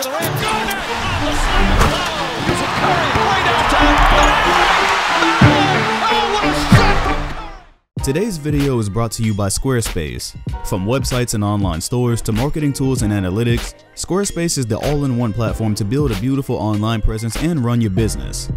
to the rim. Garnett on the slam. Here's a Curry way downtown. Oh, what a shot! Today's video is brought to you by Squarespace. From websites and online stores to marketing tools and analytics, Squarespace is the all-in-one platform to build a beautiful online presence and run your business.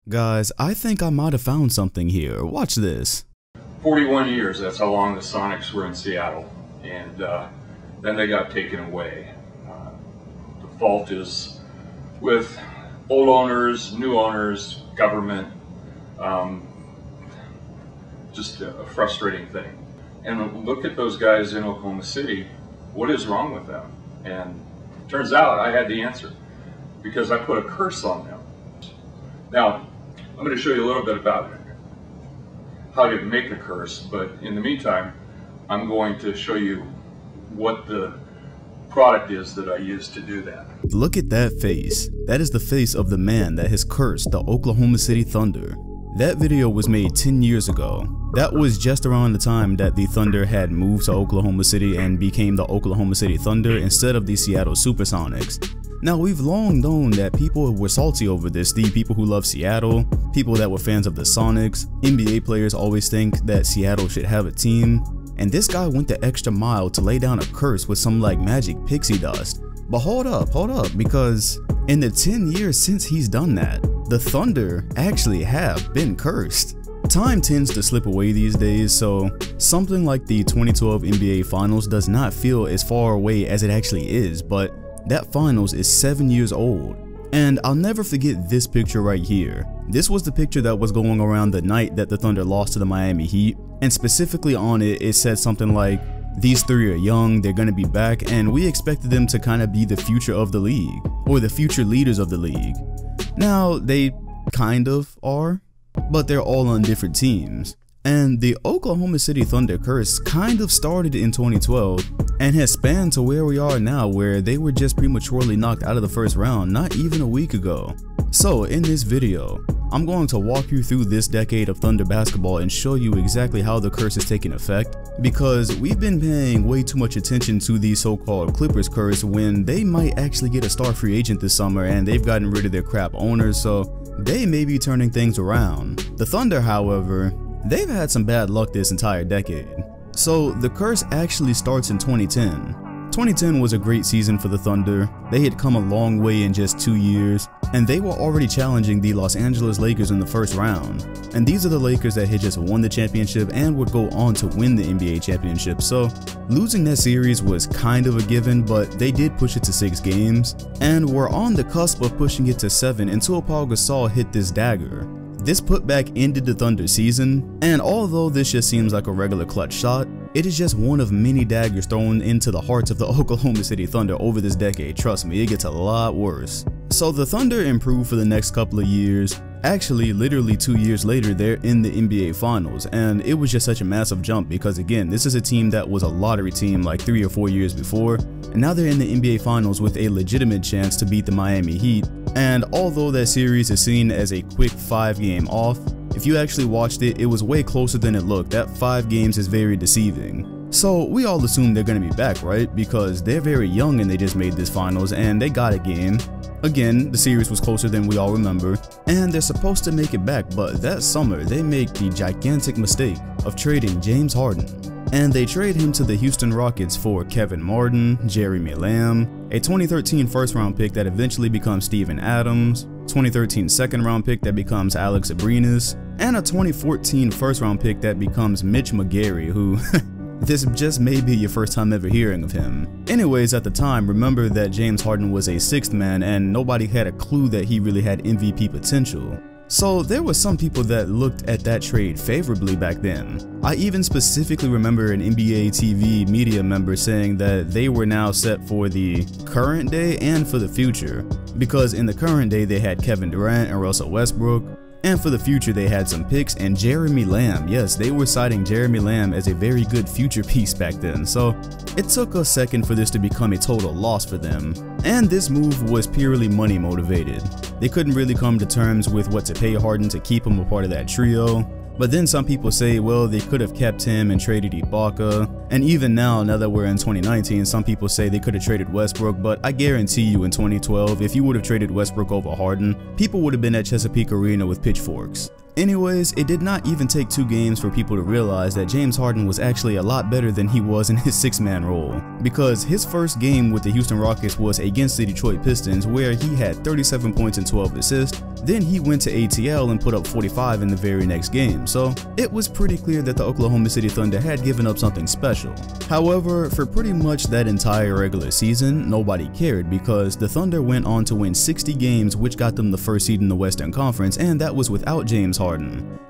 Guys, I think I might have found something here. Watch this. 41 years, that's how long the Sonics were in Seattle. And then they got taken away. The fault is with old owners, new owners, government. Just a frustrating thing. And look at those guys in Oklahoma City. What is wrong with them? And it turns out I had the answer because I put a curse on them. Now, I'm going to show you a little bit about how to make a curse, but in the meantime, I'm going to show you what the product is that I use to do that. Look at that face. That is the face of the man that has cursed the Oklahoma City Thunder. That video was made 10 years ago. That was just around the time that the Thunder had moved to Oklahoma City and became the Oklahoma City Thunder instead of the Seattle Supersonics. Now, we've long known that people were salty over this. The people who love Seattle, people that were fans of the Sonics, NBA players always think that Seattle should have a team. And this guy went the extra mile to lay down a curse with some like magic pixie dust. But hold up, because in the 10 years since he's done that, the Thunder actually have been cursed. Time tends to slip away these days, so something like the 2012 NBA Finals does not feel as far away as it actually is, but that finals is 7 years old. And I'll never forget this picture right here. This was the picture that was going around the night that the Thunder lost to the Miami Heat, and specifically on it, it said something like, "These three are young, they're gonna be back, and we expected them to kind of be the future of the league, or the future leaders of the league." Now, they kind of are, but they're all on different teams. And the Oklahoma City Thunder curse kind of started in 2012 and has spanned to where we are now, where they were just prematurely knocked out of the first round not even a week ago. So in this video, I'm going to walk you through this decade of Thunder basketball and show you exactly how the curse is taking effect, because we've been paying way too much attention to the so-called Clippers curse when they might actually get a star free agent this summer and they've gotten rid of their crap owners, so they may be turning things around. The Thunder, however, they've had some bad luck this entire decade. So the curse actually starts in 2010. 2010 was a great season for the Thunder. They had come a long way in just 2 years, and they were already challenging the Los Angeles Lakers in the first round. And these are the Lakers that had just won the championship and would go on to win the NBA championship, so losing that series was kind of a given, but they did push it to 6 games, and were on the cusp of pushing it to 7 until Paul Gasol hit this dagger. This putback ended the Thunder season, and although this just seems like a regular clutch shot, it is just one of many daggers thrown into the hearts of the Oklahoma City Thunder over this decade. Trust me, it gets a lot worse. So the Thunder improved for the next couple of years. Actually, literally 2 years later, they're in the NBA Finals, and it was just such a massive jump because, again, this is a team that was a lottery team like 3 or 4 years before, and now they're in the NBA Finals with a legitimate chance to beat the Miami Heat. And although that series is seen as a quick 5-game off, if you actually watched it, it was way closer than it looked. That 5 games is very deceiving. So we all assume they're going to be back, right? Because they're very young and they just made this finals and they got a game. Again, the series was closer than we all remember, and they're supposed to make it back, but that summer they make the gigantic mistake of trading James Harden. And they trade him to the Houston Rockets for Kevin Martin, Jeremy Lamb, a 2013 first-round pick that eventually becomes Steven Adams, 2013 second-round pick that becomes Alex Abrinas, and a 2014 first-round pick that becomes Mitch McGary, who this just may be your first time ever hearing of him. Anyways, at the time, remember that James Harden was a sixth man and nobody had a clue that he really had MVP potential. So there were some people that looked at that trade favorably back then. I even specifically remember an NBA TV media member saying that they were now set for the current day and for the future, because in the current day they had Kevin Durant and Russell Westbrook, and for the future they had some picks and Jeremy Lamb. Yes, they were citing Jeremy Lamb as a very good future piece back then, so it took a second for this to become a total loss for them. And this move was purely money motivated. They couldn't really come to terms with what to pay Harden to keep him a part of that trio. But then some people say, well, they could have kept him and traded Ibaka. And even now that we're in 2019, some people say they could have traded Westbrook, but I guarantee you in 2012, if you would have traded Westbrook over Harden, people would have been at Chesapeake Arena with pitchforks. Anyways, it did not even take 2 games for people to realize that James Harden was actually a lot better than he was in his 6-man role, because his first game with the Houston Rockets was against the Detroit Pistons, where he had 37 points and 12 assists. Then he went to ATL and put up 45 in the very next game, so it was pretty clear that the Oklahoma City Thunder had given up something special. However, for pretty much that entire regular season, nobody cared because the Thunder went on to win 60 games, which got them the first seed in the Western Conference, and that was without James Harden.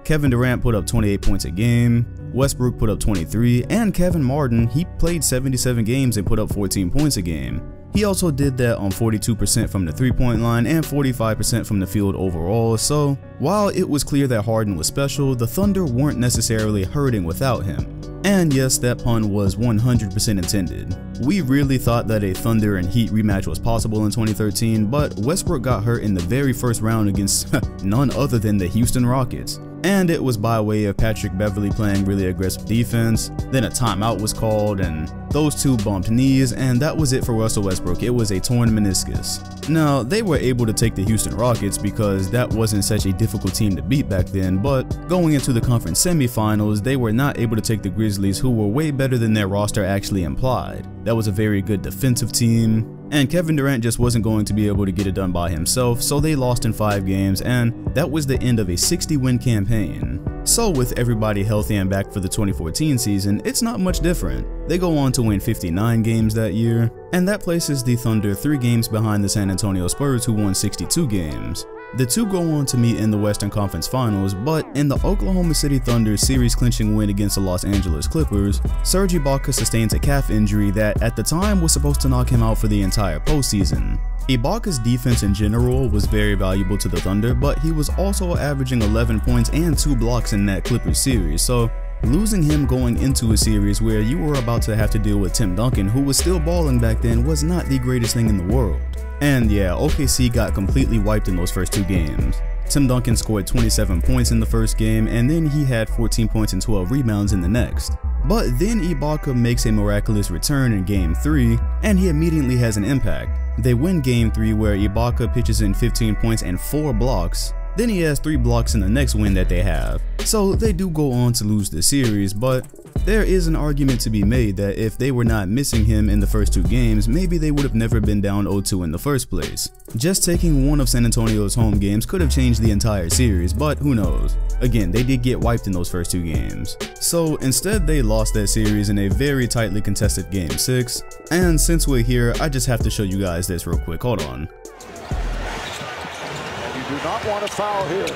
Kevin Durant put up 28 points a game, Westbrook put up 23, and Kevin Martin, he played 77 games and put up 14 points a game. He also did that on 42% from the 3-point line and 45% from the field overall, so while it was clear that Harden was special, the Thunder weren't necessarily hurting without him. And yes, that pun was 100% intended. We really thought that a Thunder and Heat rematch was possible in 2013, but Westbrook got hurt in the very first round against none other than the Houston Rockets. And it was by way of Patrick Beverley playing really aggressive defense, then a timeout was called, and those two bumped knees, and that was it for Russell Westbrook. It was a torn meniscus. Now, they were able to take the Houston Rockets because that wasn't such a difficult team to beat back then, but going into the conference semifinals, they were not able to take the Grizzlies, who were way better than their roster actually implied. That was a very good defensive team, and Kevin Durant just wasn't going to be able to get it done by himself, so they lost in 5 games, and that was the end of a 60-win campaign. So with everybody healthy and back for the 2014 season, it's not much different. They go on to win 59 games that year, and that places the Thunder 3 games behind the San Antonio Spurs, who won 62 games. The two go on to meet in the Western Conference Finals, but in the Oklahoma City Thunder's series-clinching win against the Los Angeles Clippers, Serge Ibaka sustains a calf injury that at the time was supposed to knock him out for the entire postseason. Ibaka's defense in general was very valuable to the Thunder, but he was also averaging 11 points and 2 blocks in that Clippers series, so losing him going into a series where you were about to have to deal with Tim Duncan, who was still balling back then, was not the greatest thing in the world. And yeah, OKC got completely wiped in those first 2 games. Tim Duncan scored 27 points in the first game, and then he had 14 points and 12 rebounds in the next. But then Ibaka makes a miraculous return in Game 3, and he immediately has an impact. They win Game 3 where Ibaka pitches in 15 points and 4 blocks. Then he has 3 blocks in the next win that they have. So they do go on to lose the series, but there is an argument to be made that if they were not missing him in the first 2 games, maybe they would have never been down 0-2 in the first place. Just taking one of San Antonio's home games could have changed the entire series, but who knows. Again, they did get wiped in those first 2 games. So instead they lost that series in a very tightly contested Game 6, and since we're here, I just have to show you guys this real quick. Hold on. Do not want to foul here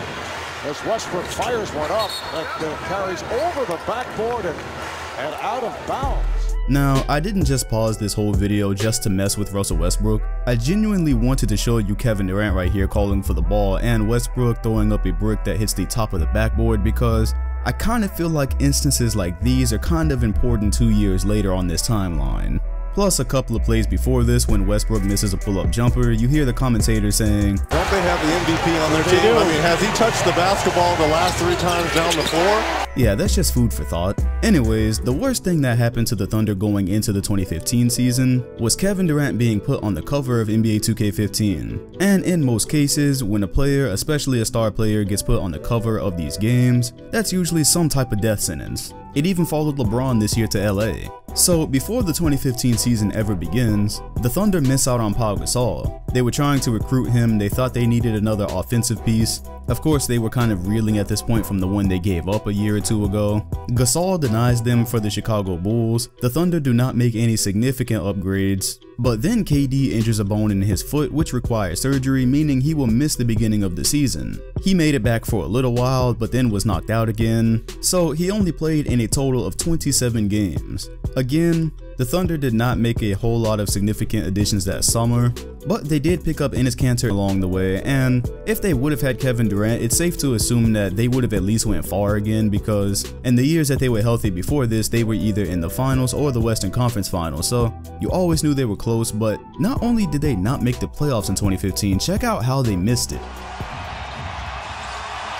as Westbrook fires one up that carries over the backboard and out of bounds. Now, I didn't just pause this whole video just to mess with Russell Westbrook. I genuinely wanted to show you Kevin Durant right here calling for the ball and Westbrook throwing up a brick that hits the top of the backboard, because I kind of feel like instances like these are kind of important 2 years later on this timeline. Plus, a couple of plays before this, when Westbrook misses a pull-up jumper, you hear the commentator saying, "Don't they have the MVP on their team? I mean, has he touched the basketball the last 3 times down the floor?" Yeah, that's just food for thought. Anyways, the worst thing that happened to the Thunder going into the 2015 season was Kevin Durant being put on the cover of NBA 2K15. And in most cases, when a player, especially a star player, gets put on the cover of these games, that's usually some type of death sentence. It even followed LeBron this year to LA. So before the 2015 season ever begins, the Thunder miss out on Pau Gasol. They were trying to recruit him, they thought they needed another offensive piece. Of course, they were kind of reeling at this point from the one they gave up a year or 2 ago. Gasol denies them for the Chicago Bulls. The Thunder do not make any significant upgrades. But then KD injures a bone in his foot, which requires surgery, meaning he will miss the beginning of the season. He made it back for a little while, but then was knocked out again. So he only played in a total of 27 games. Again, the Thunder did not make a whole lot of significant additions that summer, but they did pick up Enes Kanter along the way, and if they would have had Kevin Durant, it's safe to assume that they would have at least went far again, because in the years that they were healthy before this, they were either in the finals or the Western Conference Finals, so you always knew they were close. But not only did they not make the playoffs in 2015, check out how they missed it.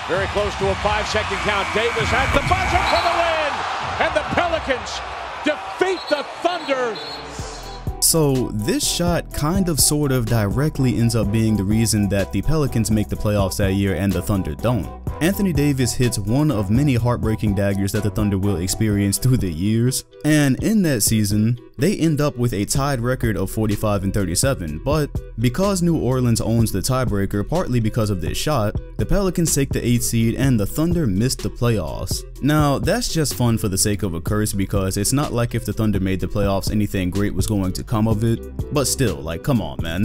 Very close to a 5-second count. Davis at the buzzer for the win. And the Pelicans defeat the Thunder. So this shot kind of sort of directly ends up being the reason that the Pelicans make the playoffs that year and the Thunder don't. Anthony Davis hits one of many heartbreaking daggers that the Thunder will experience through the years, and in that season, they end up with a tied record of 45-37, but because New Orleans owns the tiebreaker partly because of this shot, the Pelicans take the 8th seed and the Thunder missed the playoffs. Now, that's just fun for the sake of a curse because it's not like if the Thunder made the playoffs anything great was going to come of it, but still, like, come on, man.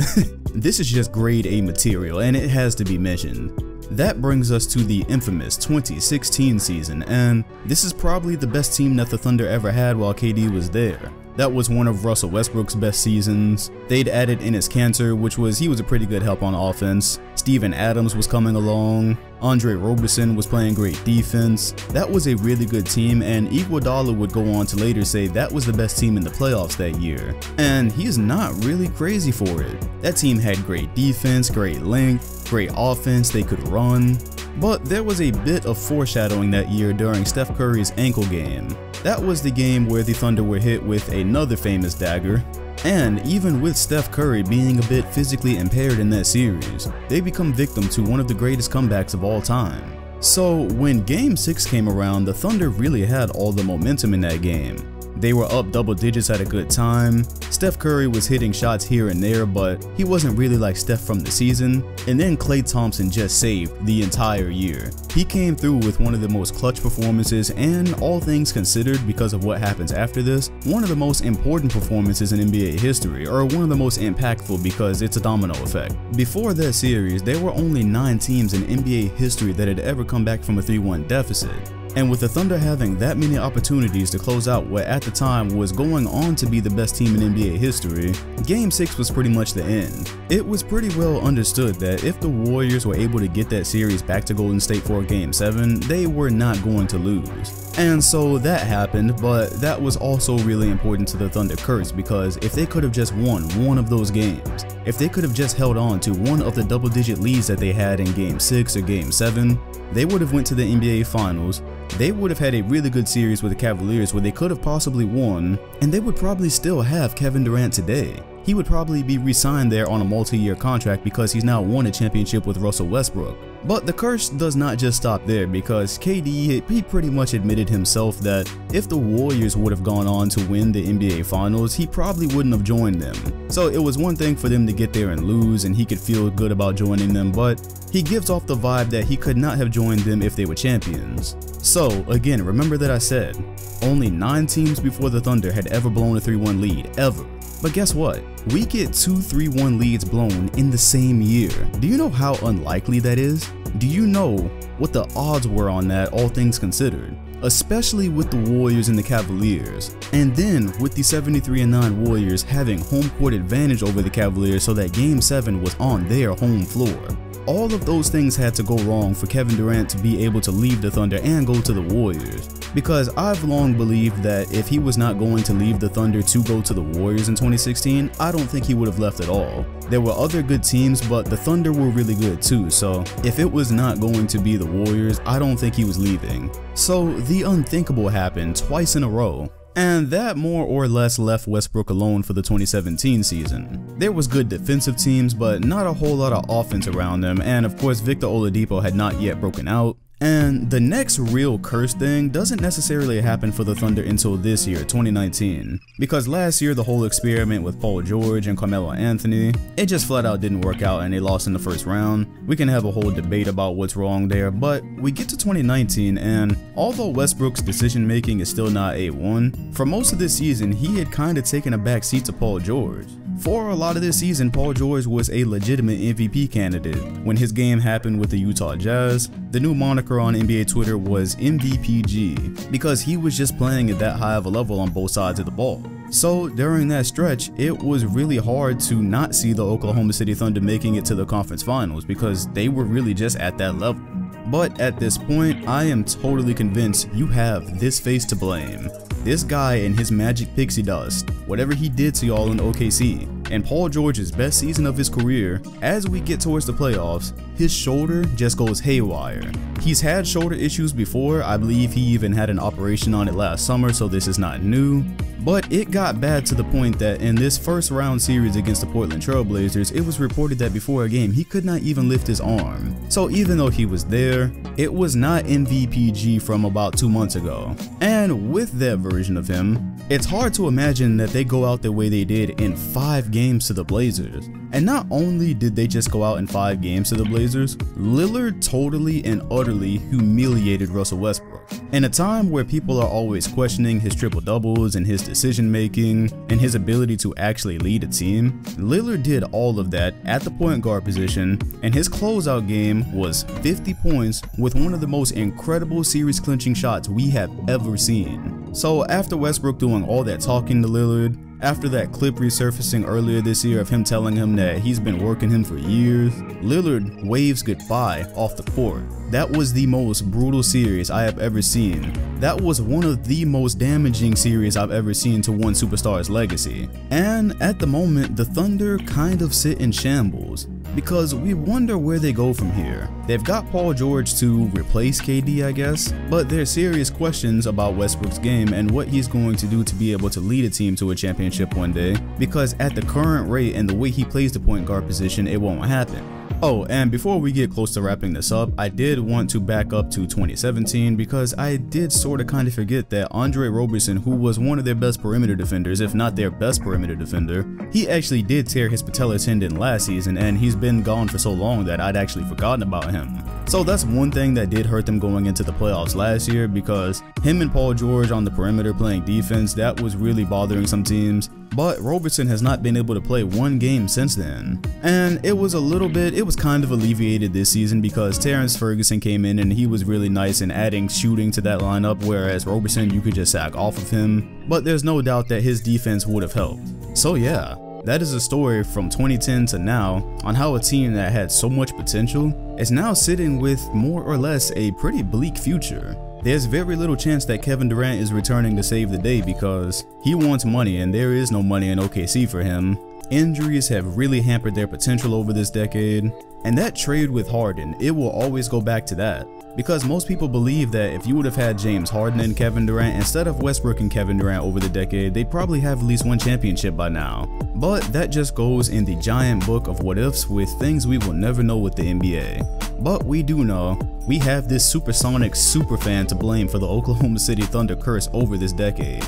This is just grade A material and it has to be mentioned. That brings us to the infamous 2016 season, and this is probably the best team that the Thunder ever had while KD was there. That was one of Russell Westbrook's best seasons. They'd added Enes Kanter, he was a pretty good help on offense. Steven Adams was coming along. Andre Roberson was playing great defense. That was a really good team, and Iguodala would go on to later say that was the best team in the playoffs that year. And he's not really crazy for it. That team had great defense, great length, great offense, they could run. But there was a bit of foreshadowing that year during Steph Curry's ankle game. That was the game where the Thunder were hit with another famous dagger. And even with Steph Curry being a bit physically impaired in that series, they become victim to one of the greatest comebacks of all time. So when Game 6 came around, the Thunder really had all the momentum in that game. They were up double digits at a good time. Steph Curry was hitting shots here and there, but he wasn't really like Steph from the season. And then Klay Thompson just saved the entire year. He came through with one of the most clutch performances, and all things considered, because of what happens after this, one of the most important performances in NBA history, or one of the most impactful because it's a domino effect. Before that series, there were only 9 teams in NBA history that had ever come back from a 3-1 deficit. And with the Thunder having that many opportunities to close out what at the time was going on to be the best team in NBA history, Game 6 was pretty much the end. It was pretty well understood that if the Warriors were able to get that series back to Golden State for Game 7, they were not going to lose. And so that happened, but that was also really important to the Thunder curse because if they could have just won one of those games, if they could have just held on to one of the double-digit leads that they had in Game 6 or Game 7, they would have went to the NBA Finals. They would have had a really good series with the Cavaliers where they could have possibly won, and they would probably still have Kevin Durant today. He would probably be re-signed there on a multi-year contract because he's now won a championship with Russell Westbrook. But the curse does not just stop there because KD, he pretty much admitted himself that if the Warriors would have gone on to win the NBA Finals, he probably wouldn't have joined them. So it was one thing for them to get there and lose and he could feel good about joining them, but he gives off the vibe that he could not have joined them if they were champions. So again, remember that I said, only 9 teams before the Thunder had ever blown a 3-1 lead, ever. But guess what? We get 2 3-1 leads blown in the same year. Do you know how unlikely that is? Do you know what the odds were on that, all things considered? Especially with the Warriors and the Cavaliers. And then with the 73-9 Warriors having home court advantage over the Cavaliers so that Game 7 was on their home floor. All of those things had to go wrong for Kevin Durant to be able to leave the Thunder and go to the Warriors. Because I've long believed that if he was not going to leave the Thunder to go to the Warriors in 2016, I don't think he would have left at all. There were other good teams, but the Thunder were really good too, so if it was not going to be the Warriors, I don't think he was leaving. So the unthinkable happened twice in a row. And that more or less left Westbrook alone for the 2017 season. There was good defensive teams, but not a whole lot of offense around them, and of course Victor Oladipo had not yet broken out. And the next real curse thing doesn't necessarily happen for the Thunder until this year, 2019. Because last year the whole experiment with Paul George and Carmelo Anthony, it just flat out didn't work out and they lost in the first round. We can have a whole debate about what's wrong there, but we get to 2019 and although Westbrook's decision making is still not A1, for most of this season he had kind of taken a back seat to Paul George. For a lot of this season, Paul George was a legitimate MVP candidate. When his game happened with the Utah Jazz, the new moniker on NBA Twitter was MVPG because he was just playing at that high of a level on both sides of the ball. So during that stretch, it was really hard to not see the Oklahoma City Thunder making it to the conference finals because they were really just at that level. But at this point, I am totally convinced you have this face to blame. This guy and his magic pixie dust, whatever he did to y'all in OKC, in Paul George's best season of his career, as we get towards the playoffs, his shoulder just goes haywire. He's had shoulder issues before. I believe he even had an operation on it last summer, so this is not new. But it got bad to the point that in this first round series against the Portland Trail Blazers, it was reported that before a game, he could not even lift his arm. So even though he was there, it was not MVPG from about 2 months ago. And with that version of him, it's hard to imagine that they go out the way they did in 5 games to the Blazers. And not only did they just go out in 5 games to the Blazers, Lillard totally and utterly humiliated Russell Westbrook. In a time where people are always questioning his triple-doubles and his decision-making and his ability to actually lead a team, Lillard did all of that at the point guard position, and his closeout game was 50 points with one of the most incredible series-clinching shots we have ever seen. So after Westbrook doing all that talking to Lillard, after that clip resurfacing earlier this year of him telling him that he's been working him for years, Lillard waves goodbye off the court. That was the most brutal series I have ever seen. That was one of the most damaging series I've ever seen to one superstar's legacy. And at the moment, the Thunder kind of sit in shambles, because we wonder where they go from here. They've got Paul George to replace KD, I guess, but there's serious questions about Westbrook's game and what he's going to do to be able to lead a team to a championship one day, because at the current rate and the way he plays the point guard position, it won't happen. Oh, and before we get close to wrapping this up, I did want to back up to 2017 because I did sort of kind of forget that Andre Roberson, who was one of their best perimeter defenders, if not their best perimeter defender, he actually did tear his patellar tendon last season, and he's been gone for so long that I'd actually forgotten about him. So that's one thing that did hurt them going into the playoffs last year, because him and Paul George on the perimeter playing defense, that was really bothering some teams. But Roberson has not been able to play one game since then. And it was kind of alleviated this season because Terrence Ferguson came in and he was really nice in adding shooting to that lineup, whereas Roberson, you could just sack off of him. But there's no doubt that his defense would have helped. So yeah, that is a story from 2010 to now on how a team that had so much potential is now sitting with more or less a pretty bleak future. There's very little chance that Kevin Durant is returning to save the day because he wants money and there is no money in OKC for him. Injuries have really hampered their potential over this decade, and that trade with Harden, it will always go back to that. Because most people believe that if you would have had James Harden and Kevin Durant instead of Westbrook and Kevin Durant over the decade, they'd probably have at least one championship by now. But that just goes in the giant book of what ifs with things we will never know with the NBA. But we do know, we have this supersonic superfan to blame for the Oklahoma City Thunder curse over this decade.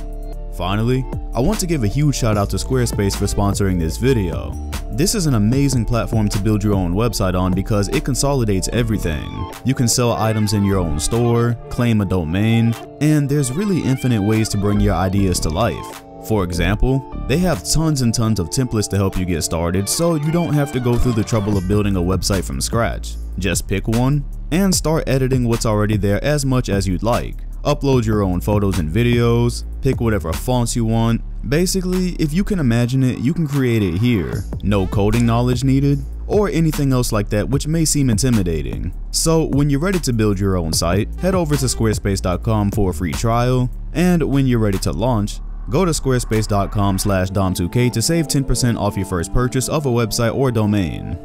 Finally, I want to give a huge shout out to Squarespace for sponsoring this video. This is an amazing platform to build your own website on because it consolidates everything. You can sell items in your own store, claim a domain, and there's really infinite ways to bring your ideas to life. For example, they have tons and tons of templates to help you get started, so you don't have to go through the trouble of building a website from scratch. Just pick one and start editing what's already there as much as you'd like. Upload your own photos and videos, pick whatever fonts you want. Basically, if you can imagine it, you can create it here. No coding knowledge needed, or anything else like that, which may seem intimidating. So when you're ready to build your own site, head over to squarespace.com for a free trial, and when you're ready to launch, go to squarespace.com/dom2k to save 10% off your first purchase of a website or domain.